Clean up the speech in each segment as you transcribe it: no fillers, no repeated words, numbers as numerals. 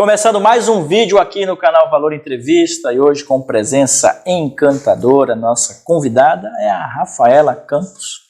Começando mais um vídeo aqui no canal Valor Entrevista e hoje com presença encantadora, nossa convidada é a Rafaela Campos.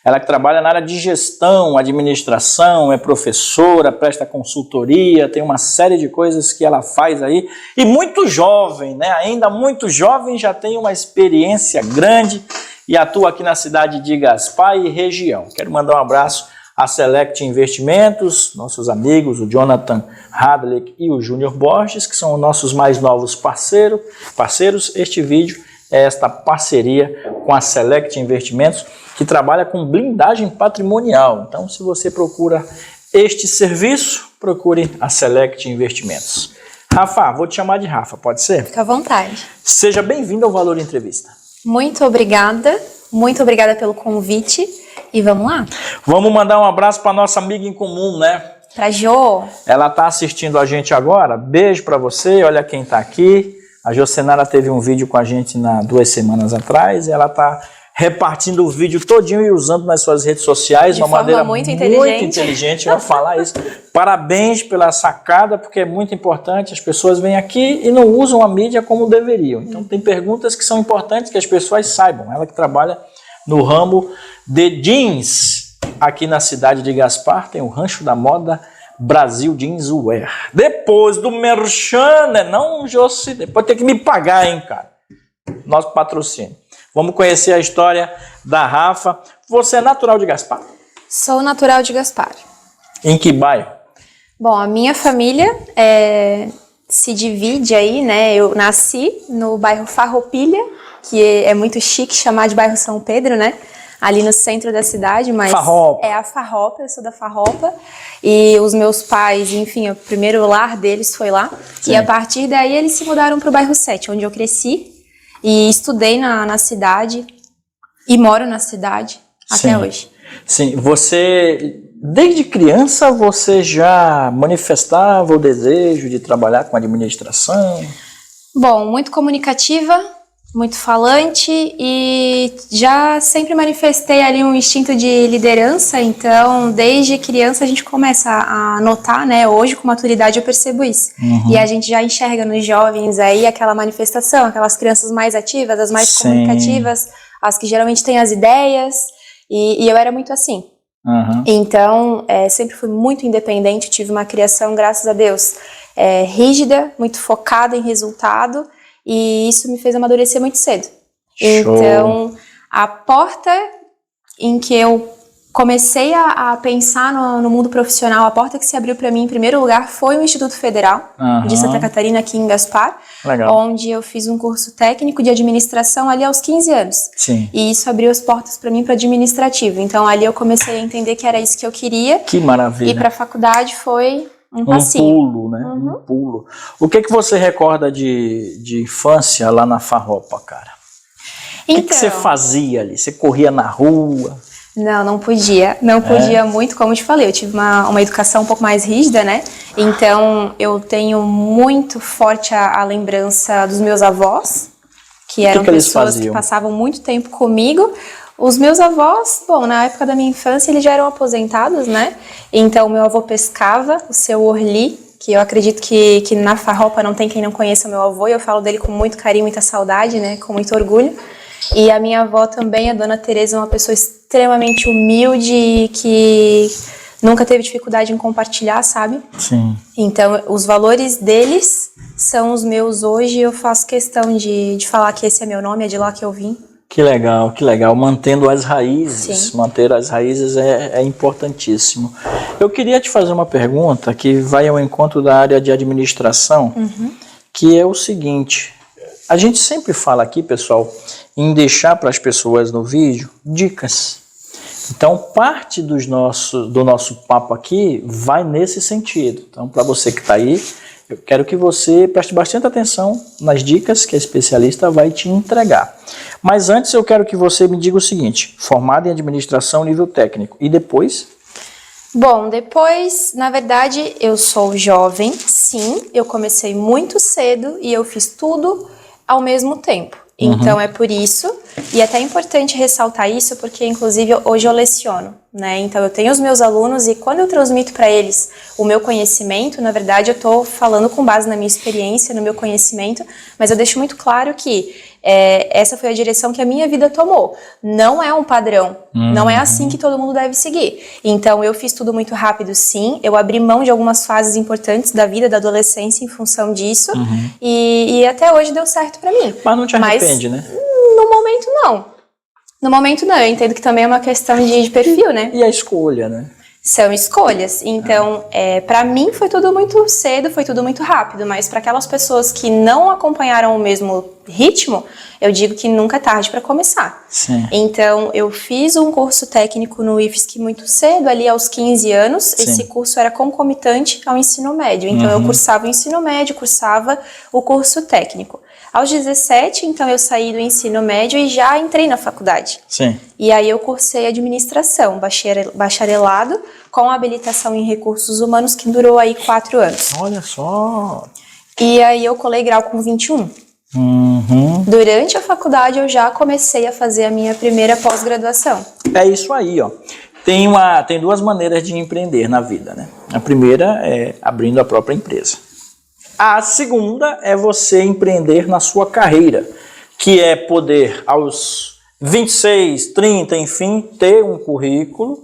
Ela que trabalha na área de gestão, administração, é professora, presta consultoria, tem uma série de coisas que ela faz aí. E muito jovem, né? Ainda muito jovem, já tem uma experiência grande e atua aqui na cidade de Gaspar e região. Quero mandar um abraço a Select Investimentos, nossos amigos, o Jonathan Hadley e o Júnior Borges, que são nossos mais novos parceiros. Este vídeo é esta parceria com a Select Investimentos, que trabalha com blindagem patrimonial. Então, se você procura este serviço, procure a Select Investimentos. Rafa, vou te chamar de Rafa, pode ser? Fica à vontade. Seja bem-vindo ao Valor Entrevista. Muito obrigada pelo convite. E vamos lá? Vamos mandar um abraço para nossa amiga em comum, né? Pra Jo. Ela está assistindo a gente agora. Beijo para você, olha quem está aqui. A Jocenara teve um vídeo com a gente 2 semanas atrás. E ela está repartindo o vídeo todinho e usando nas suas redes sociais de uma maneira muito inteligente. Eu vou falar isso. Parabéns pela sacada, porque é muito importante. As pessoas vêm aqui e não usam a mídia como deveriam. Então tem perguntas que são importantes que as pessoas saibam. Ela que trabalha no ramo de jeans aqui na cidade de Gaspar, tem o Rancho da Moda Brasil Jeans Wear. Depois do merchan, né? Não, José, depois tem que me pagar, hein, cara? Nosso patrocínio. Vamos conhecer a história da Rafa. Você é natural de Gaspar? Sou natural de Gaspar. Em que bairro? Bom, a minha família se divide aí, né? Eu nasci no bairro Farroupilha, que é muito chique chamar de bairro São Pedro, né? Ali no centro da cidade, mas Farropa. É a Farropa, eu sou da Farropa. E os meus pais, enfim, o primeiro lar deles foi lá. Sim. E a partir daí eles se mudaram para o bairro 7, onde eu cresci. E estudei na cidade e moro na cidade até hoje. Sim, você, desde criança, você já manifestava o desejo de trabalhar com administração? Bom, muito comunicativa, muito falante e já sempre manifestei ali um instinto de liderança, então desde criança a gente começa a notar, né, hoje com maturidade eu percebo isso. E a gente já enxerga nos jovens aí aquela manifestação, aquelas crianças mais ativas, as mais comunicativas, as que geralmente têm as ideias e eu era muito assim. Então sempre fui muito independente, tive uma criação, graças a Deus, rígida, muito focada em resultado. E isso me fez amadurecer muito cedo. Show. Então, a porta em que eu comecei a pensar no mundo profissional, a porta que se abriu para mim em primeiro lugar foi o Instituto Federal de Santa Catarina, aqui em Gaspar. Legal. Onde eu fiz um curso técnico de administração ali aos 15 anos. Sim. E isso abriu as portas para mim para administrativo. Então, ali eu comecei a entender que era isso que eu queria. Que maravilha. E para a faculdade foi um pulo, né? Um pulo. O que você recorda de infância lá na Farropa, cara? Então, o que você fazia ali? Você corria na rua? Não podia. Não podia muito, como eu te falei. Eu tive uma educação um pouco mais rígida, né? Então, eu tenho muito forte a lembrança dos meus avós, que eram pessoas que passavam muito tempo comigo. Os meus avós, bom, na época da minha infância, eles já eram aposentados, né? Então, meu avô pescava, o seu Orli, que eu acredito que na Farropa não tem quem não conheça o meu avô, e eu falo dele com muito carinho, muita saudade, né? Com muito orgulho. E a minha avó também, a dona Tereza, é uma pessoa extremamente humilde, que nunca teve dificuldade em compartilhar, sabe? Sim. Então, os valores deles são os meus hoje, e eu faço questão de falar que esse é meu nome, é de lá que eu vim. Que legal, que legal. Mantendo as raízes. Sim. Manter as raízes é importantíssimo. Eu queria te fazer uma pergunta que vai ao encontro da área de administração, que é o seguinte. A gente sempre fala aqui, pessoal, em deixar para as pessoas no vídeo dicas. Então, parte do nosso papo aqui vai nesse sentido. Então, para você que está aí, eu quero que você preste bastante atenção nas dicas que a especialista vai te entregar. Mas antes eu quero que você me diga o seguinte, formado em administração nível técnico, e depois? Bom, depois, na verdade, eu sou jovem, sim, eu comecei muito cedo e eu fiz tudo ao mesmo tempo. Então é por isso E é até importante ressaltar isso, porque inclusive hoje eu leciono, né? Então eu tenho os meus alunos e quando eu transmito para eles o meu conhecimento, na verdade eu estou falando com base na minha experiência, no meu conhecimento, mas eu deixo muito claro que essa foi a direção que a minha vida tomou. Não é um padrão, não é assim que todo mundo deve seguir. Então eu fiz tudo muito rápido, sim, eu abri mão de algumas fases importantes da vida, da adolescência em função disso, e até hoje deu certo para mim. Mas não te arrepende, né? No momento não. No momento não, eu entendo que também é uma questão de perfil, né? E a escolha, né? São escolhas. Então, para mim foi tudo muito cedo, foi tudo muito rápido, mas para aquelas pessoas que não acompanharam o mesmo ritmo, eu digo que nunca é tarde para começar. Sim. Então, eu fiz um curso técnico no IFSC muito cedo, ali aos 15 anos. Sim. Esse curso era concomitante ao ensino médio. Então, eu cursava o ensino médio, cursava o curso técnico. Aos 17, então, eu saí do ensino médio e já entrei na faculdade. Sim. E aí eu cursei administração, bacharelado, com habilitação em recursos humanos, que durou aí 4 anos. Olha só. E aí eu colei grau com 21. Durante a faculdade eu já comecei a fazer a minha primeira pós-graduação. É isso aí, ó. Tem duas maneiras de empreender na vida, né? A primeira é abrindo a própria empresa. A segunda é você empreender na sua carreira, que é poder aos 26, 30, enfim, ter um currículo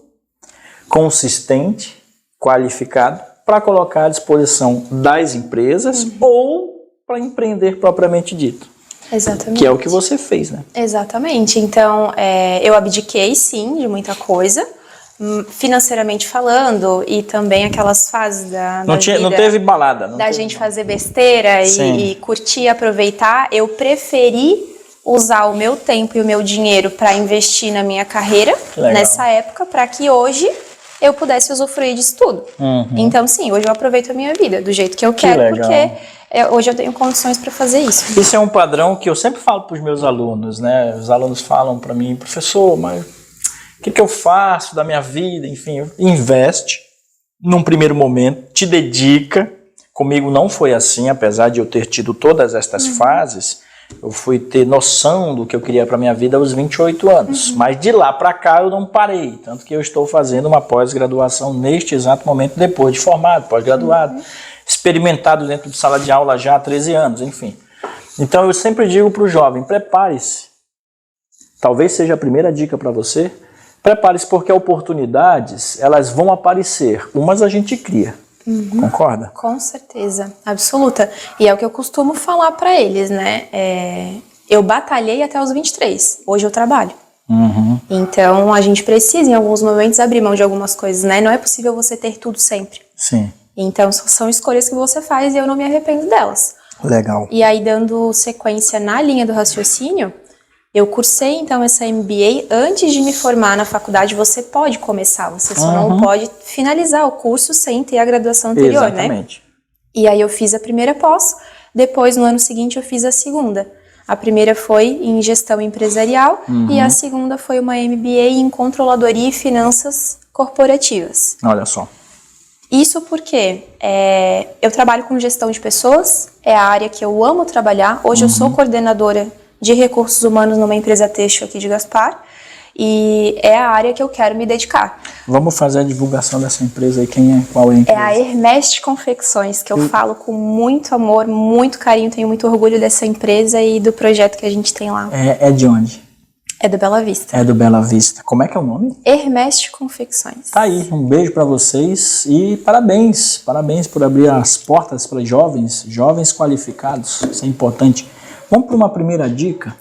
consistente, qualificado, para colocar à disposição das empresas ou para empreender propriamente dito. Exatamente. Que é o que você fez, né? Exatamente. Então, eu abdiquei, sim, de muita coisa, financeiramente falando, e também aquelas fases da vida, não teve balada. Da gente fazer besteira e curtir, aproveitar. Eu preferi usar o meu tempo e o meu dinheiro para investir na minha carreira nessa época, para que hoje eu pudesse usufruir disso tudo. Então, sim, hoje eu aproveito a minha vida do jeito que eu quero, porque hoje eu tenho condições para fazer isso. Isso é um padrão que eu sempre falo para os meus alunos, né? Os alunos falam para mim, professor, mas o que eu faço da minha vida? Enfim, investe num primeiro momento, te dedica. Comigo não foi assim, apesar de eu ter tido todas estas fases. Eu fui ter noção do que eu queria para minha vida aos 28 anos. Mas de lá para cá eu não parei. Tanto que eu estou fazendo uma pós-graduação neste exato momento, depois de formado, pós-graduado. Experimentado dentro de sala de aula já há 13 anos, enfim. Então eu sempre digo para o jovem, prepare-se. Talvez seja a primeira dica para você. Prepare-se porque oportunidades, elas vão aparecer. Umas a gente cria. Concorda? Com certeza, absoluta. E é o que eu costumo falar para eles, né? Eu batalhei até os 23, hoje eu trabalho. Então a gente precisa em alguns momentos abrir mão de algumas coisas, né? Não é possível você ter tudo sempre. Sim. Então são escolhas que você faz e eu não me arrependo delas. Legal. E aí, dando sequência na linha do raciocínio, eu cursei então essa MBA. Antes de me formar na faculdade, você pode começar, você só não pode finalizar o curso sem ter a graduação anterior, Exatamente. né? E aí eu fiz a primeira pós, depois no ano seguinte eu fiz a segunda. A primeira foi em gestão empresarial e a segunda foi uma MBA em controladoria e finanças corporativas. Olha só. Isso porque eu trabalho com gestão de pessoas, é a área que eu amo trabalhar. Hoje eu sou coordenadora de recursos humanos numa empresa têxtil aqui de Gaspar, e é a área que eu quero me dedicar. Vamos fazer a divulgação dessa empresa aí, qual é a empresa? É a Hermeste Confecções, que eu falo com muito amor, muito carinho, tenho muito orgulho dessa empresa e do projeto que a gente tem lá. É de onde? É do Bela Vista. É do Bela Vista. Como é que é o nome? Hermeste Confecções. Tá aí, um beijo para vocês e parabéns. Parabéns por abrir as portas para jovens qualificados, isso é importante. Vamos para uma primeira dica?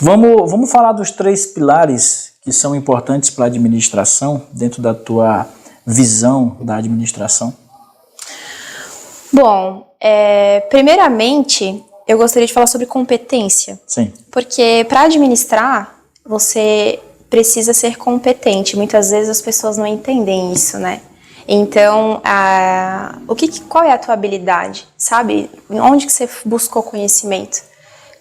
Vamos falar dos 3 pilares que são importantes para a administração, dentro da tua visão da administração. Bom, primeiramente, eu gostaria de falar sobre competência. Sim. Porque para administrar, você precisa ser competente. Muitas vezes as pessoas não entendem isso, né? Então, qual é a tua habilidade? Sabe? Onde que você buscou conhecimento?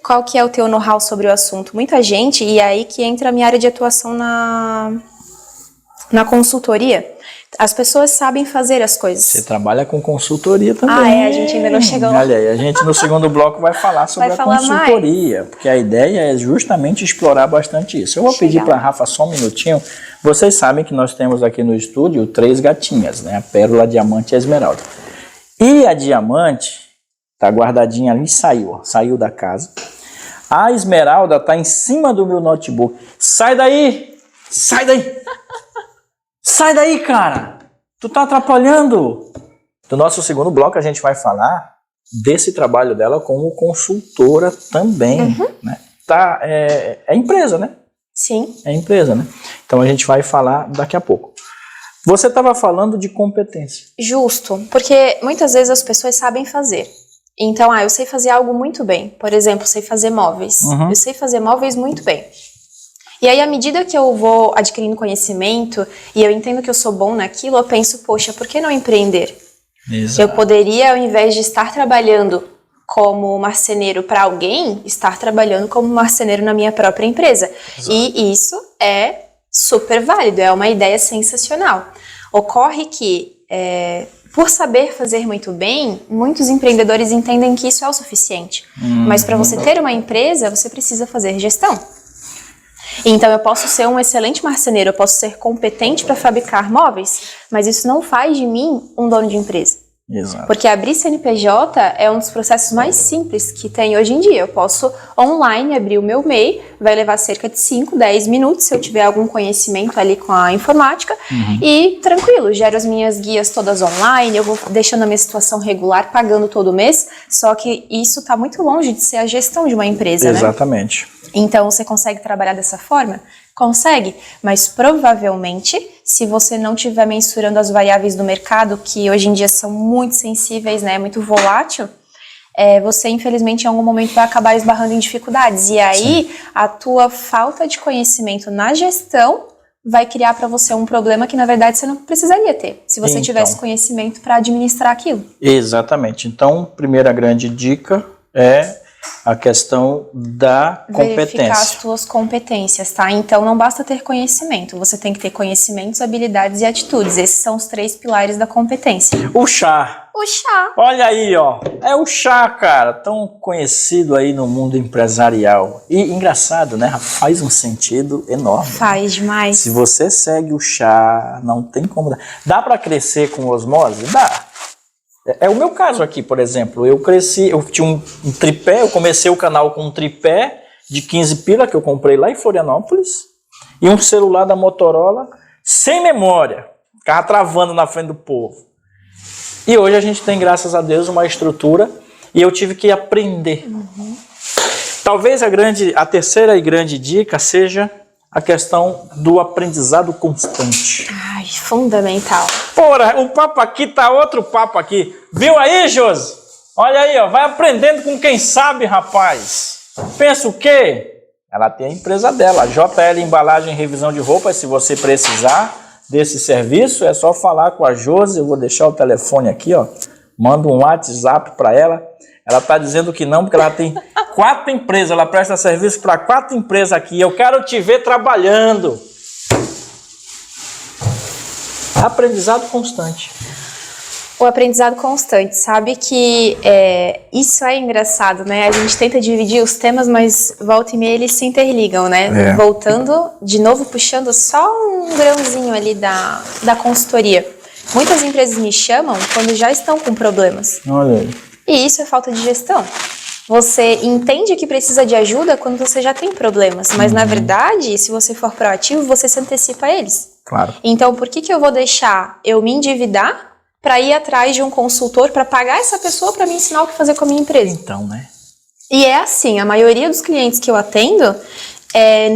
Qual que é o teu know-how sobre o assunto? Muita gente, e é aí que entra a minha área de atuação na consultoria. As pessoas sabem fazer as coisas. Você trabalha com consultoria também. A gente ainda não chegou lá. Olha aí, a gente no segundo bloco vai falar sobre a consultoria, porque a ideia é justamente explorar bastante isso. Eu vou pedir para a Rafa só um minutinho. Vocês sabem que nós temos aqui no estúdio 3 gatinhas, né? A Pérola, a Diamante e a Esmeralda. E a Diamante tá guardadinha ali, saiu da casa. A Esmeralda tá em cima do meu notebook. Sai daí! Sai daí! Sai daí, cara! Tu tá atrapalhando! No nosso segundo bloco a gente vai falar desse trabalho dela como consultora também, né? É empresa, né? Sim. É empresa, né? Então a gente vai falar daqui a pouco. Você estava falando de competência. Justo, porque muitas vezes as pessoas sabem fazer. Então, eu sei fazer algo muito bem. Por exemplo, sei fazer móveis. Eu sei fazer móveis muito bem. E aí, à medida que eu vou adquirindo conhecimento e eu entendo que eu sou bom naquilo, eu penso, poxa, por que não empreender? Exato. Eu poderia, ao invés de estar trabalhando como marceneiro para alguém, estar trabalhando como marceneiro na minha própria empresa. Exato. E isso é super válido, é uma ideia sensacional. Ocorre que, por saber fazer muito bem, muitos empreendedores entendem que isso é o suficiente. Mas para você ter uma empresa, você precisa fazer gestão. Então eu posso ser um excelente marceneiro, eu posso ser competente para fabricar móveis, mas isso não faz de mim um dono de empresa. Exato. Porque abrir CNPJ é um dos processos mais simples que tem hoje em dia. Eu posso online abrir o meu MEI, vai levar cerca de 5, 10 minutos se eu tiver algum conhecimento ali com a informática e tranquilo, gero as minhas guias todas online, eu vou deixando a minha situação regular, pagando todo mês, só que isso está muito longe de ser a gestão de uma empresa, né? Exatamente. Então, você consegue trabalhar dessa forma? Consegue, mas provavelmente, se você não estiver mensurando as variáveis do mercado, que hoje em dia são muito sensíveis, né, muito volátil, você infelizmente em algum momento vai acabar esbarrando em dificuldades. E aí, a tua falta de conhecimento na gestão vai criar para você um problema que na verdade você não precisaria ter, se você tivesse conhecimento para administrar aquilo. Exatamente. Então, primeira grande dica é a questão da competência. Verificar as tuas competências, tá? Então não basta ter conhecimento, você tem que ter conhecimentos, habilidades e atitudes. Esses são os 3 pilares da competência. O chá. O chá. Olha aí, ó. É o chá, cara, tão conhecido aí no mundo empresarial. E engraçado, né? Faz um sentido enorme. Faz demais. Se você segue o chá, não tem como dar. Dá para crescer com osmose? Dá. É o meu caso aqui, por exemplo. Eu cresci, eu tinha um tripé, eu comecei o canal com um tripé de 15 pila que eu comprei lá em Florianópolis e um celular da Motorola sem memória, ficava travando na frente do povo. E hoje a gente tem, graças a Deus, uma estrutura e eu tive que aprender. Talvez a terceira e grande dica seja a questão do aprendizado constante. Ai, fundamental. Porra, o papo aqui tá outro papo aqui. Viu aí, Josi? Olha aí, ó, vai aprendendo com quem sabe, rapaz. Pensa o quê? Ela tem a empresa dela, JL Embalagem e Revisão de Roupas. Se você precisar desse serviço, é só falar com a Josi. Eu vou deixar o telefone aqui, ó. Manda um WhatsApp para ela. Ela tá dizendo que não, porque ela tem 4 empresas. Ela presta serviço para 4 empresas aqui. Eu quero te ver trabalhando. Aprendizado constante. O aprendizado constante, sabe que isso é engraçado, né? A gente tenta dividir os temas, mas volta e meia eles se interligam, né? Voltando, de novo, puxando só um grãozinho ali da consultoria. Muitas empresas me chamam quando já estão com problemas. Olha aí. E isso é falta de gestão. Você entende que precisa de ajuda quando você já tem problemas, mas na verdade, se você for proativo, você se antecipa a eles. Claro. Então, por que eu vou deixar eu me endividar para ir atrás de um consultor para pagar essa pessoa para me ensinar o que fazer com a minha empresa? Então, né? E é assim, a maioria dos clientes que eu atendo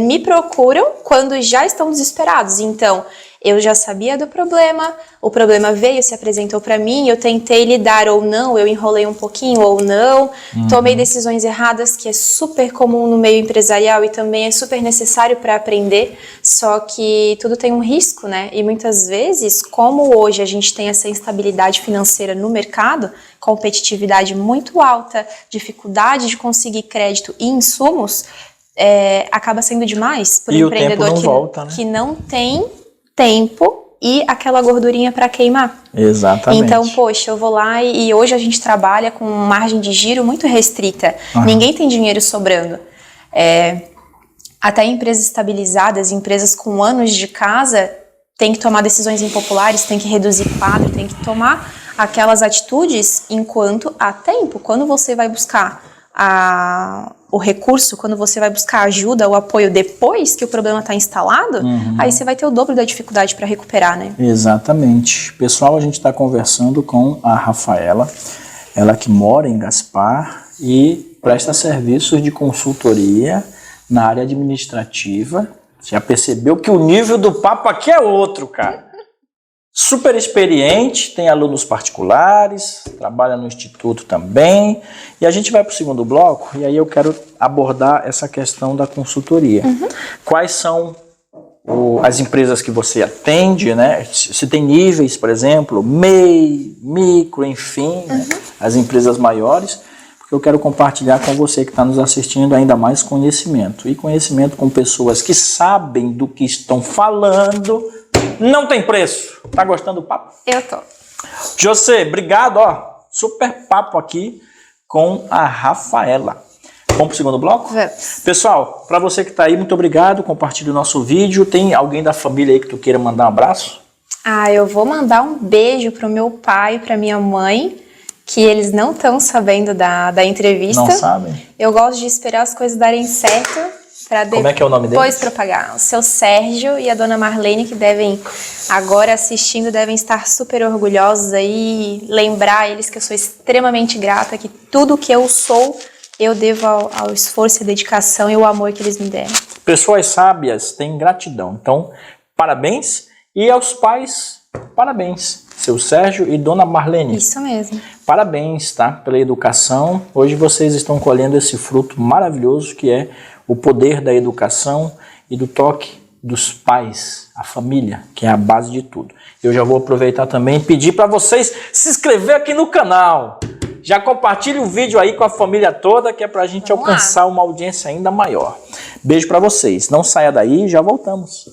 me procuram quando já estão desesperados. Então, eu já sabia do problema, o problema veio, se apresentou para mim, eu tentei lidar ou não, eu enrolei um pouquinho ou não, tomei decisões erradas, que é super comum no meio empresarial e também é super necessário para aprender, só que tudo tem um risco, né? E muitas vezes, como hoje a gente tem essa instabilidade financeira no mercado, competitividade muito alta, dificuldade de conseguir crédito e insumos, acaba sendo demais para o empreendedor que não tem tempo e aquela gordurinha para queimar. Exatamente. Então, poxa, eu vou lá e hoje a gente trabalha com margem de giro muito restrita. Ninguém tem dinheiro sobrando. Até empresas estabilizadas, empresas com anos de casa, tem que tomar decisões impopulares, tem que reduzir quadro, tem que tomar aquelas atitudes enquanto há tempo. Quando você vai buscar o recurso, quando você vai buscar ajuda, o apoio depois que o problema está instalado, aí você vai ter o dobro da dificuldade para recuperar, né? Exatamente. Pessoal, a gente está conversando com a Rafaela, ela que mora em Gaspar e presta serviços de consultoria na área administrativa. Já percebeu que o nível do papo aqui é outro, cara. Super experiente, tem alunos particulares, trabalha no instituto também. E a gente vai para o segundo bloco, e aí eu quero abordar essa questão da consultoria. Quais são as empresas que você atende, né? Se tem níveis, por exemplo, MEI, micro, enfim, né? As empresas maiores. Porque eu quero compartilhar com você que está nos assistindo ainda mais conhecimento. E conhecimento com pessoas que sabem do que estão falando. Não tem preço. Tá gostando do papo? Eu tô. José, obrigado. Super papo aqui com a Rafaela. Vamos para o segundo bloco? Vamos. Pessoal, para você que está aí, muito obrigado. Compartilhe o nosso vídeo. Tem alguém da família aí que tu queira mandar um abraço? Eu vou mandar um beijo pro meu pai e pra minha mãe, que eles não estão sabendo da entrevista. Não sabem? Eu gosto de esperar as coisas darem certo para Como é que é o nome deles? Depois propagar. O seu Sérgio e a dona Marlene, que devem, agora assistindo, devem estar super orgulhosos aí, lembrar eles que eu sou extremamente grata, que tudo que eu sou, eu devo ao esforço, a dedicação e o amor que eles me deram. Pessoas sábias têm gratidão. Então, parabéns. E aos pais, parabéns. Seu Sérgio e dona Marlene. Isso mesmo. Parabéns, tá? Pela educação. Hoje vocês estão colhendo esse fruto maravilhoso que é o poder da educação e do toque dos pais, a família, que é a base de tudo. Eu já vou aproveitar também e pedir para vocês se inscrever aqui no canal. Já compartilhe o vídeo aí com a família toda, que é para a gente alcançar uma audiência ainda maior. Beijo para vocês. Não saia daí, já voltamos.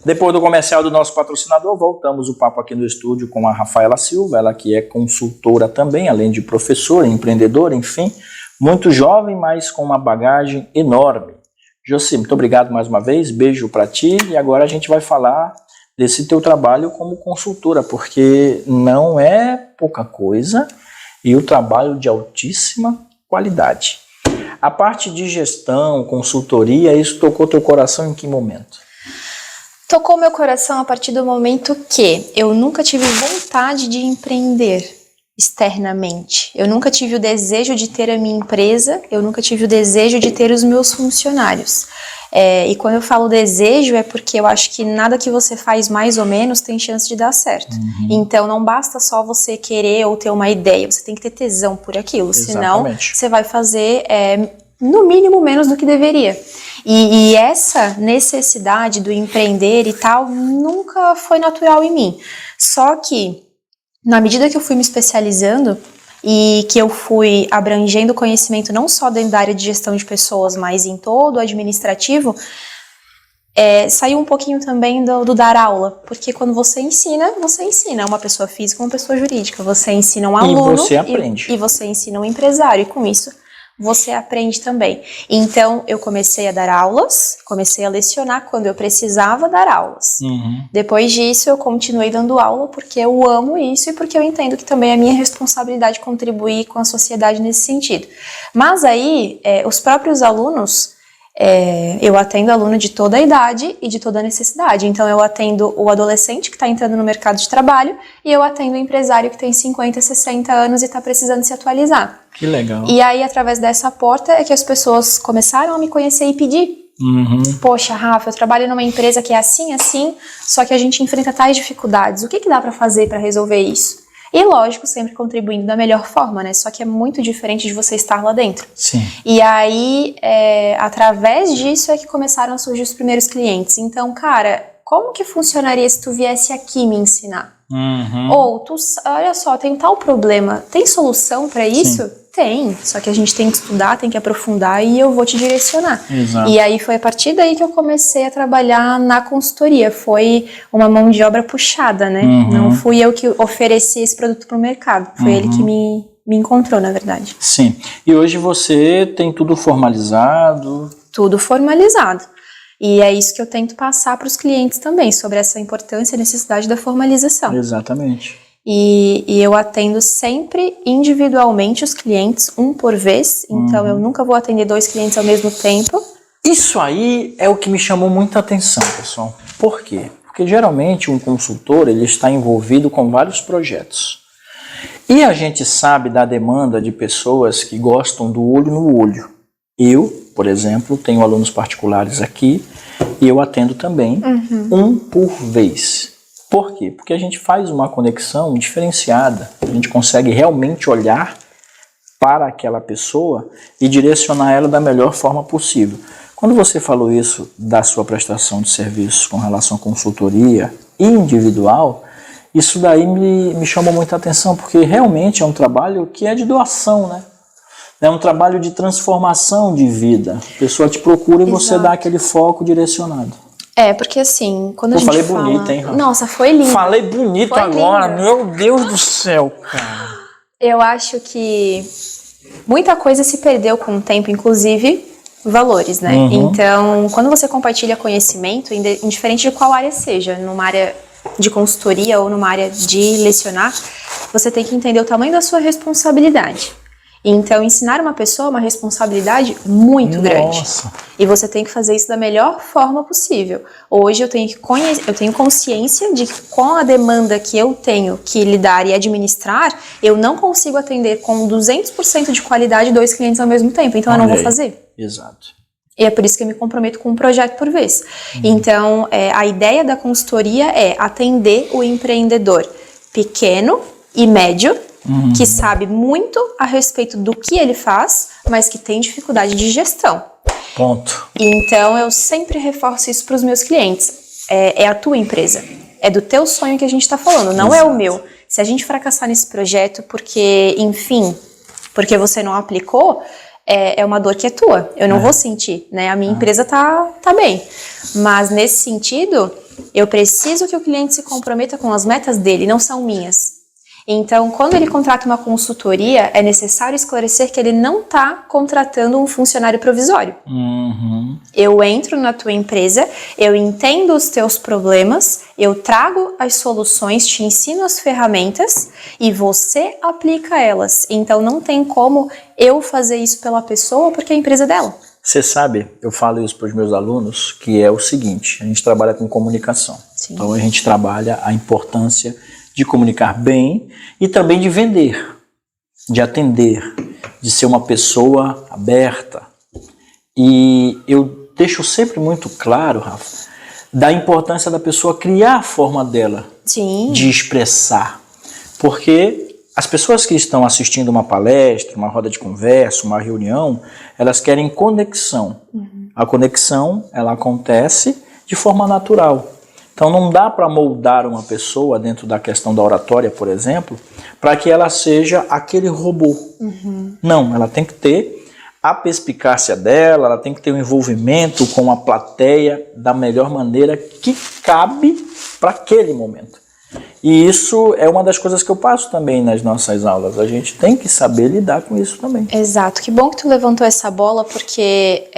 Depois do comercial do nosso patrocinador, voltamos o papo aqui no estúdio com a Rafaela Silva, ela que é consultora também, além de professora, empreendedora, enfim, muito jovem, mas com uma bagagem enorme. José, muito obrigado mais uma vez, beijo para ti, e agora a gente vai falar desse teu trabalho como consultora, porque não é pouca coisa e o trabalho de altíssima qualidade. A parte de gestão, consultoria, isso tocou teu coração em que momento? Tocou meu coração a partir do momento que eu nunca tive vontade de empreender externamente. Eu nunca tive o desejo de ter a minha empresa, eu nunca tive o desejo de ter os meus funcionários. E quando eu falo desejo é porque eu acho que nada que você faz mais ou menos tem chance de dar certo. Então não basta só você querer ou ter uma ideia, você tem que ter tesão por aquilo, senão você vai fazer no mínimo menos do que deveria. E essa necessidade do empreender e tal nunca foi natural em mim. Só que, na medida que eu fui me especializando e que eu fui abrangendo conhecimento não só dentro da área de gestão de pessoas, mas em todo o administrativo, saiu um pouquinho também do dar aula. Porque quando você ensina uma pessoa física, uma pessoa jurídica. Você ensina um aluno e você aprende. E você ensina um empresário. E com isso você aprende também. Então, eu comecei a dar aulas, comecei a lecionar quando eu precisava dar aulas. Depois disso, eu continuei dando aula porque eu amo isso e porque eu entendo que também é minha responsabilidade contribuir com a sociedade nesse sentido. Mas aí, os próprios alunos, eu atendo aluno de toda a idade e de toda a necessidade. Então, eu atendo o adolescente que está entrando no mercado de trabalho e eu atendo o empresário que tem 50, 60 anos e está precisando se atualizar. Que legal. E aí, através dessa porta, é que as pessoas começaram a me conhecer e pedir. Poxa, Rafa, eu trabalho numa empresa que é assim, só que a gente enfrenta tais dificuldades. O que dá para fazer para resolver isso? E, lógico, sempre contribuindo da melhor forma, né? Só que é muito diferente de você estar lá dentro. Sim. E aí, através disso é que começaram a surgir os primeiros clientes. Então, cara, como que funcionaria se tu viesse aqui me ensinar? Ou, olha só, tem tal problema, tem solução para isso? Sim. Tem, só que a gente tem que estudar, tem que aprofundar e eu vou te direcionar. Exato. E aí foi a partir daí que eu comecei a trabalhar na consultoria. Foi uma mão de obra puxada, né? Não fui eu que ofereci esse produto para o mercado, foi ele que me encontrou, na verdade. Sim. E hoje você tem tudo formalizado? Tudo formalizado. E é isso que eu tento passar para os clientes também, sobre essa importância e necessidade da formalização. Exatamente. E eu atendo sempre individualmente os clientes, um por vez. Então, eu nunca vou atender 2 clientes ao mesmo tempo. Isso aí é o que me chamou muita atenção, pessoal. Por quê? Porque geralmente um consultor ele está envolvido com vários projetos. E a gente sabe da demanda de pessoas que gostam do olho no olho. Eu, por exemplo, tenho alunos particulares aqui e eu atendo também um por vez. Por quê? Porque a gente faz uma conexão diferenciada, a gente consegue realmente olhar para aquela pessoa e direcionar ela da melhor forma possível. Quando você falou isso da sua prestação de serviços com relação à consultoria individual, isso daí me chamou muita atenção, porque realmente é um trabalho que é de doação, né? É um trabalho de transformação de vida. A pessoa te procura e você dá aquele foco direcionado. Porque assim, quando a gente falei fala... bonito, hein, Rafa? Nossa, foi lindo. Falei bonito Foi agora, lindo. meu Deus do céu, cara. Eu acho que muita coisa se perdeu com o tempo, inclusive valores, né? Então, quando você compartilha conhecimento, indiferente de qual área seja, numa área de consultoria ou numa área de lecionar, você tem que entender o tamanho da sua responsabilidade. Então, ensinar uma pessoa é uma responsabilidade muito grande. E você tem que fazer isso da melhor forma possível. Hoje eu tenho consciência de que com a demanda que eu tenho que lidar e administrar, eu não consigo atender com 200% de qualidade 2 clientes ao mesmo tempo. Então eu não vou fazer. Exato. E é por isso que eu me comprometo com um projeto por vez. Então, a ideia da consultoria é atender o empreendedor pequeno e médio, que sabe muito a respeito do que ele faz, mas que tem dificuldade de gestão. Ponto. Então, eu sempre reforço isso para os meus clientes. É a tua empresa. É do teu sonho que a gente está falando, não é o meu. Se a gente fracassar nesse projeto porque, enfim, porque você não aplicou, é uma dor que é tua. Eu não vou sentir, né? A minha empresa tá bem. Mas, nesse sentido, eu preciso que o cliente se comprometa com as metas dele, não são minhas. Então, quando ele contrata uma consultoria, é necessário esclarecer que ele não está contratando um funcionário provisório. Eu entro na tua empresa, eu entendo os teus problemas, eu trago as soluções, te ensino as ferramentas e você aplica elas. Então, não tem como eu fazer isso pela pessoa porque é a empresa dela. Você sabe, eu falo isso para os meus alunos, que é o seguinte, a gente trabalha com comunicação. Sim. Então, a gente trabalha a importância de comunicar bem e também de vender, de atender, de ser uma pessoa aberta. E eu deixo sempre muito claro, Rafa, da importância da pessoa criar a forma dela de expressar. Porque as pessoas que estão assistindo uma palestra, uma roda de conversa, uma reunião, elas querem conexão. A conexão, ela acontece de forma natural. Então não dá para moldar uma pessoa dentro da questão da oratória, por exemplo, para que ela seja aquele robô. Não, ela tem que ter a perspicácia dela, ela tem que ter um envolvimento com a plateia da melhor maneira que cabe para aquele momento. E isso é uma das coisas que eu passo também nas nossas aulas. A gente tem que saber lidar com isso também. Exato. Que bom que tu levantou essa bola, porque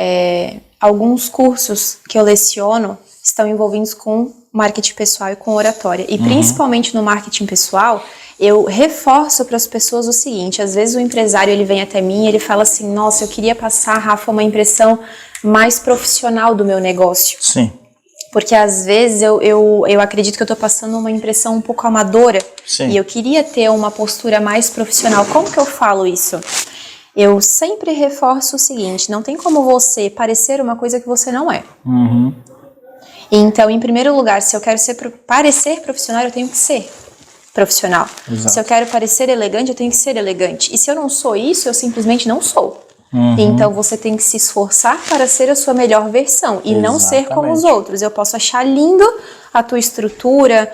alguns cursos que eu leciono estão envolvidos com marketing pessoal e com oratória. E principalmente no marketing pessoal, eu reforço para as pessoas o seguinte: às vezes o empresário ele vem até mim e ele fala assim, nossa, eu queria passar, Rafa, uma impressão mais profissional do meu negócio. Sim. Porque às vezes eu acredito que eu estou passando uma impressão um pouco amadora. Sim. E eu queria ter uma postura mais profissional. Como que eu falo isso? Eu sempre reforço o seguinte: não tem como você parecer uma coisa que você não é. Então, em primeiro lugar, se eu quero parecer profissional, eu tenho que ser profissional. Exato. Se eu quero parecer elegante, eu tenho que ser elegante. E se eu não sou isso, eu simplesmente não sou. Então, você tem que se esforçar para ser a sua melhor versão e não ser como os outros. Eu posso achar lindo a tua estrutura,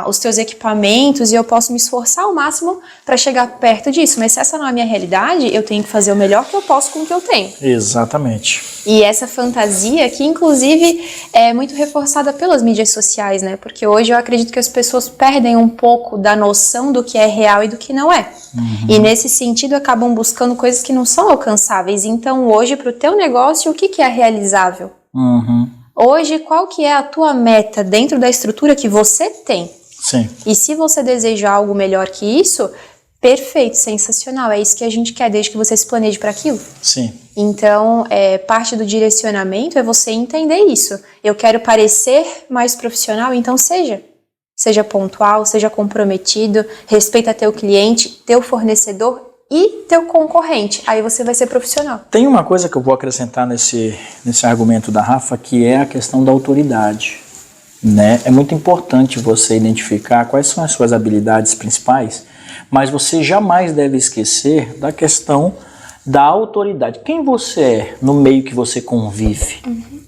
os teus equipamentos e eu posso me esforçar ao máximo para chegar perto disso. Mas se essa não é a minha realidade, eu tenho que fazer o melhor que eu posso com o que eu tenho. Exatamente. E essa fantasia que, inclusive, é muito reforçada pelas mídias sociais, né? Porque hoje eu acredito que as pessoas perdem um pouco da noção do que é real e do que não é. E nesse sentido acabam buscando coisas que não são alcançáveis. Então hoje, para o teu negócio, o que é realizável? Hoje, qual que é a tua meta dentro da estrutura que você tem? Sim. E se você deseja algo melhor que isso, perfeito, sensacional. É isso que a gente quer, desde que você se planeje para aquilo. Sim. Então, parte do direcionamento é você entender isso. Eu quero parecer mais profissional, então seja pontual, seja comprometido, respeita teu cliente, teu fornecedor e teu concorrente. Aí você vai ser profissional. Tem uma coisa que eu vou acrescentar nesse argumento da Rafa, que é a questão da autoridade, né? É muito importante você identificar quais são as suas habilidades principais, mas você jamais deve esquecer da questão da autoridade. Quem você é no meio que você convive?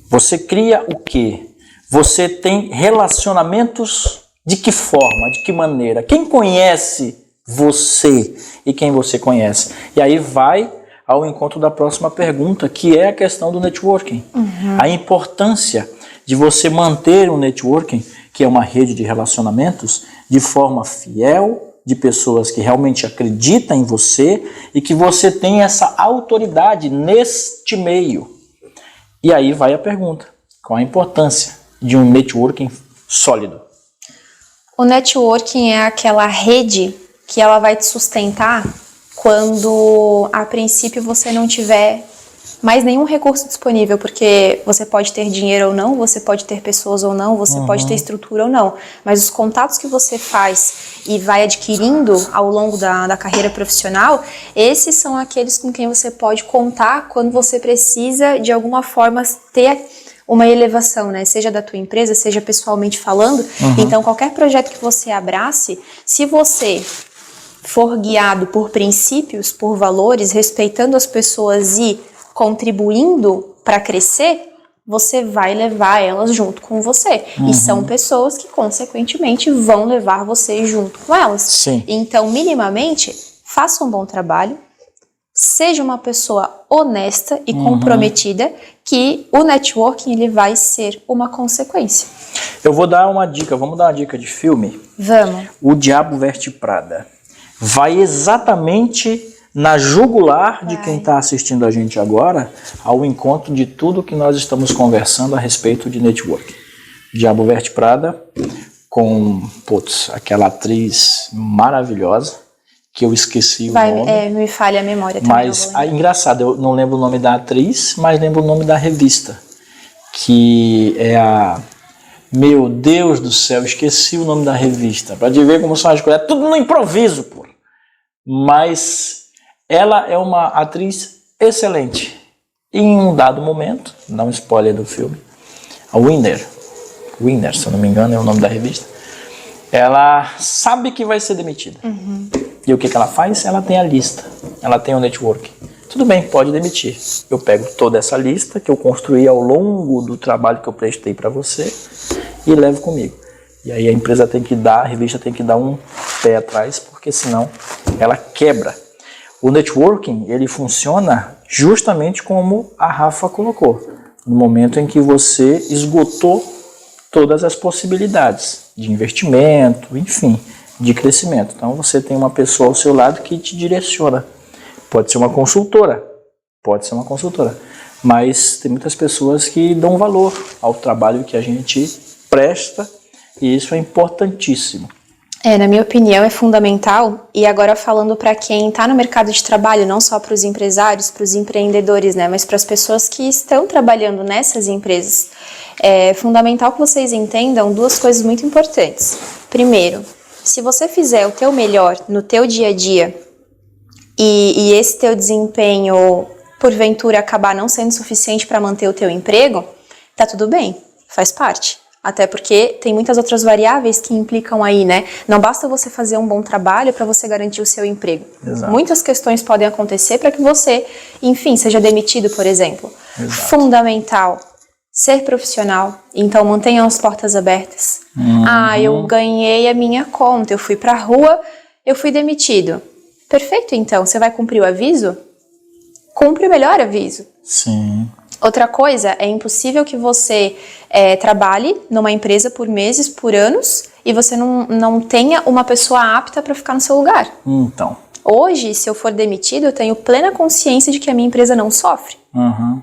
Você cria o quê? Você tem relacionamentos de que forma, de que maneira? Quem conhece você e quem você conhece? E aí vai ao encontro da próxima pergunta, que é a questão do networking. A importância de você manter um networking, que é uma rede de relacionamentos, de forma fiel, de pessoas que realmente acreditam em você e que você tem essa autoridade neste meio. E aí vai a pergunta, qual a importância de um networking sólido? O networking é aquela rede que ela vai te sustentar quando, a princípio, você não tiver mais nenhum recurso disponível, porque você pode ter dinheiro ou não, você pode ter pessoas ou não, você pode ter estrutura ou não, mas os contatos que você faz e vai adquirindo ao longo da carreira profissional, esses são aqueles com quem você pode contar quando você precisa, de alguma forma, ter uma elevação, né? Seja da tua empresa, seja pessoalmente falando. Então, qualquer projeto que você abrace, se você for guiado por princípios, por valores, respeitando as pessoas e contribuindo para crescer, você vai levar elas junto com você. E são pessoas que, consequentemente, vão levar você junto com elas. Sim. Então, minimamente, faça um bom trabalho, seja uma pessoa honesta e comprometida, que o networking ele vai ser uma consequência. Eu vou dar uma dica, vamos dar uma dica de filme? Vamos. O Diabo Veste Prada. Vai exatamente na jugular de quem está assistindo a gente agora, ao encontro de tudo que nós estamos conversando a respeito de networking. Diabo Veste Prada, com aquela atriz maravilhosa, que eu esqueci o nome. Me falha a memória também. Mas, engraçado, eu não lembro o nome da atriz, mas lembro o nome da revista, que é a... Meu Deus do céu, esqueci o nome da revista. Pra te ver como são as coisas. É tudo no improviso, pô. Mas ela é uma atriz excelente. E em um dado momento, dá um spoiler do filme, a Winner, se eu não me engano é o nome da revista, ela sabe que vai ser demitida. E o que ela faz? Ela tem a lista, ela tem o network. Tudo bem, pode demitir. Eu pego toda essa lista que eu construí ao longo do trabalho que eu prestei para você e levo comigo. E aí a empresa tem que dar, a revista tem que dar um pé atrás, porque senão ela quebra. O networking, ele funciona justamente como a Rafa colocou. No momento em que você esgotou todas as possibilidades de investimento, enfim, de crescimento. Então você tem uma pessoa ao seu lado que te direciona. Pode ser uma consultora, mas tem muitas pessoas que dão valor ao trabalho que a gente presta e isso é importantíssimo. Na minha opinião, é fundamental. E agora falando para quem está no mercado de trabalho, não só para os empresários, para os empreendedores, né, mas para as pessoas que estão trabalhando nessas empresas, é fundamental que vocês entendam duas coisas muito importantes. Primeiro, se você fizer o teu melhor no teu dia a dia e esse teu desempenho, porventura, acabar não sendo suficiente para manter o teu emprego, tá tudo bem, faz parte. Até porque tem muitas outras variáveis que implicam aí, né? Não basta você fazer um bom trabalho para você garantir o seu emprego. Exato. Muitas questões podem acontecer para que você, enfim, seja demitido, por exemplo. Exato. Fundamental ser profissional. Então, mantenham as portas abertas. Eu ganhei a minha conta, eu fui pra rua, eu fui demitido. Perfeito, então. Você vai cumprir o aviso? Cumpre o melhor aviso. Sim. Outra coisa, é impossível que você trabalhe numa empresa por meses, por anos, e você não tenha uma pessoa apta para ficar no seu lugar. Então. Hoje, se eu for demitido, eu tenho plena consciência de que a minha empresa não sofre.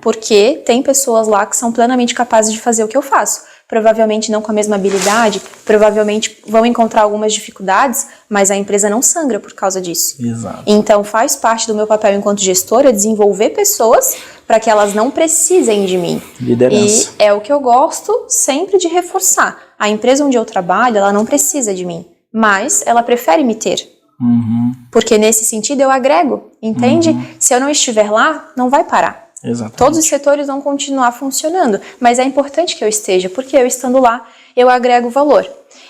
Porque tem pessoas lá que são plenamente capazes de fazer o que eu faço. Provavelmente não com a mesma habilidade, provavelmente vão encontrar algumas dificuldades, mas a empresa não sangra por causa disso. Exato. Então faz parte do meu papel enquanto gestora desenvolver pessoas para que elas não precisem de mim. Liderança. E é o que eu gosto sempre de reforçar. A empresa onde eu trabalho, ela não precisa de mim, mas ela prefere me ter. Porque nesse sentido eu agrego, entende? Se eu não estiver lá, não vai parar. Exatamente. Todos os setores vão continuar funcionando, mas é importante que eu esteja, porque eu estando lá, eu agrego valor.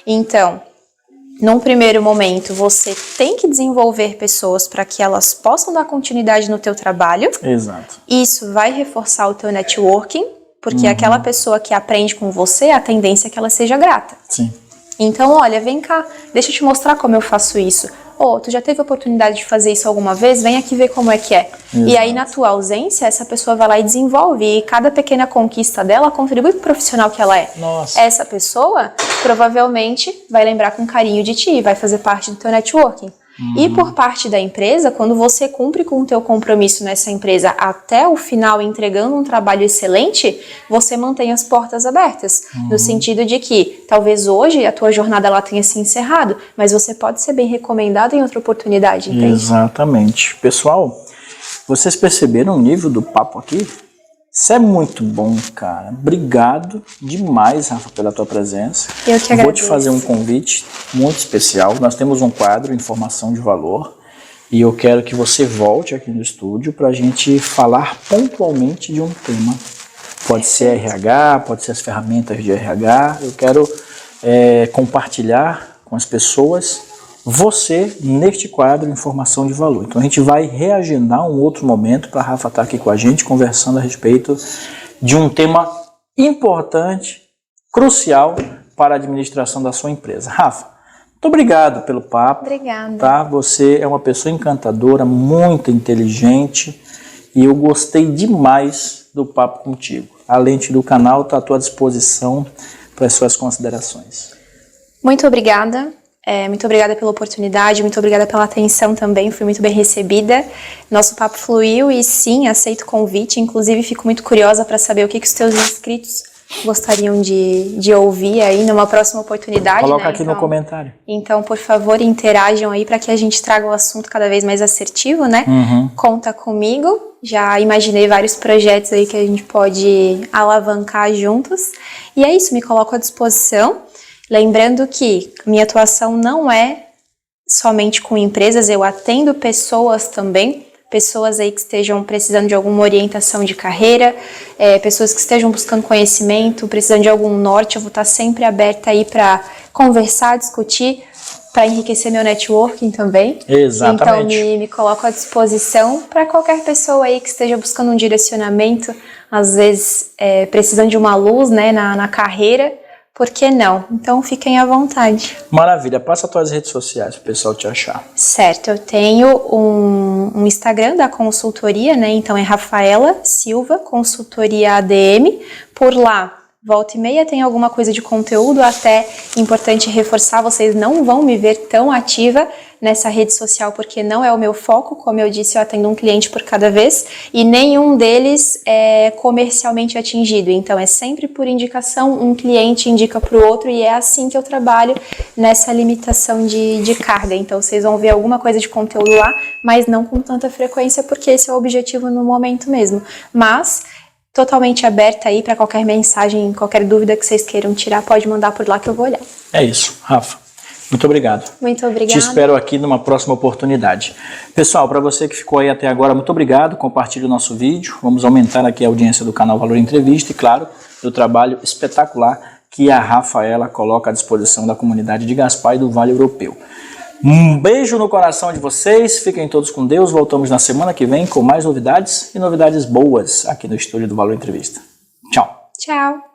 Então, num primeiro momento, você tem que desenvolver pessoas para que elas possam dar continuidade no teu trabalho. Exato. Isso vai reforçar o teu networking, porque aquela pessoa que aprende com você, a tendência é que ela seja grata. Sim. Então, olha, vem cá, deixa eu te mostrar como eu faço isso. Tu já teve a oportunidade de fazer isso alguma vez? Vem aqui ver como é que é. Exato. E aí, na tua ausência, essa pessoa vai lá e desenvolve. E cada pequena conquista dela contribui para o profissional que ela é. Nossa. Essa pessoa, provavelmente, vai lembrar com carinho de ti, vai fazer parte do teu networking. E por parte da empresa, quando você cumpre com o teu compromisso nessa empresa até o final, entregando um trabalho excelente, você mantém as portas abertas. No sentido de que, talvez hoje a tua jornada lá tenha se encerrado, mas você pode ser bem recomendado em outra oportunidade, entende? Exatamente. Pessoal, vocês perceberam o nível do papo aqui? Isso é muito bom, cara. Obrigado demais, Rafa, pela tua presença. Eu que agradeço. Vou te fazer um convite muito especial. Nós temos um quadro, Informação de Valor, e eu quero que você volte aqui no estúdio para a gente falar pontualmente de um tema. Pode ser RH, pode ser as ferramentas de RH. Eu quero compartilhar com as pessoas você neste quadro Informação de Valor. Então a gente vai reagendar um outro momento para a Rafa estar aqui com a gente, conversando a respeito de um tema importante, crucial para a administração da sua empresa. Rafa, muito obrigado pelo papo. Obrigada. Tá? Você é uma pessoa encantadora, muito inteligente, e eu gostei demais do papo contigo. A lente do canal está à tua disposição para as suas considerações. Muito obrigada. Muito obrigada pela oportunidade, muito obrigada pela atenção também, fui muito bem recebida. Nosso papo fluiu e sim, aceito o convite, inclusive fico muito curiosa para saber o que os teus inscritos gostariam de ouvir aí numa próxima oportunidade. Coloca né? aqui no comentário. Então, por favor, interajam aí para que a gente traga o assunto cada vez mais assertivo, né? Conta comigo, já imaginei vários projetos aí que a gente pode alavancar juntos. E é isso, me coloco à disposição. Lembrando que minha atuação não é somente com empresas, eu atendo pessoas também, pessoas aí que estejam precisando de alguma orientação de carreira, pessoas que estejam buscando conhecimento, precisando de algum norte, eu vou estar sempre aberta aí para conversar, discutir, para enriquecer meu networking também. Exatamente. Então me coloco à disposição para qualquer pessoa aí que esteja buscando um direcionamento, às vezes precisando de uma luz, né, na carreira. Por que não? Então fiquem à vontade. Maravilha. Passa as tuas redes sociais para o pessoal te achar. Certo, eu tenho um Instagram da consultoria, né? Então é Rafaela Silva, consultoria ADM. Por lá, volta e meia tem alguma coisa de conteúdo, até importante reforçar, vocês não vão me ver tão ativa nessa rede social, porque não é o meu foco, como eu disse, eu atendo um cliente por cada vez, e nenhum deles é comercialmente atingido, então é sempre por indicação, um cliente indica para o outro, e é assim que eu trabalho nessa limitação de carga, então vocês vão ver alguma coisa de conteúdo lá, mas não com tanta frequência, porque esse é o objetivo no momento mesmo, mas totalmente aberta aí para qualquer mensagem, qualquer dúvida que vocês queiram tirar, pode mandar por lá que eu vou olhar. É isso, Rafa. Muito obrigado. Muito obrigada. Te espero aqui numa próxima oportunidade. Pessoal, para você que ficou aí até agora, muito obrigado. Compartilhe o nosso vídeo. Vamos aumentar aqui a audiência do canal Valor Entrevista e, claro, do trabalho espetacular que a Rafaela coloca à disposição da comunidade de Gaspar e do Vale Europeu. Um beijo no coração de vocês. Fiquem todos com Deus. Voltamos na semana que vem com mais novidades e novidades boas aqui no estúdio do Valor Entrevista. Tchau. Tchau!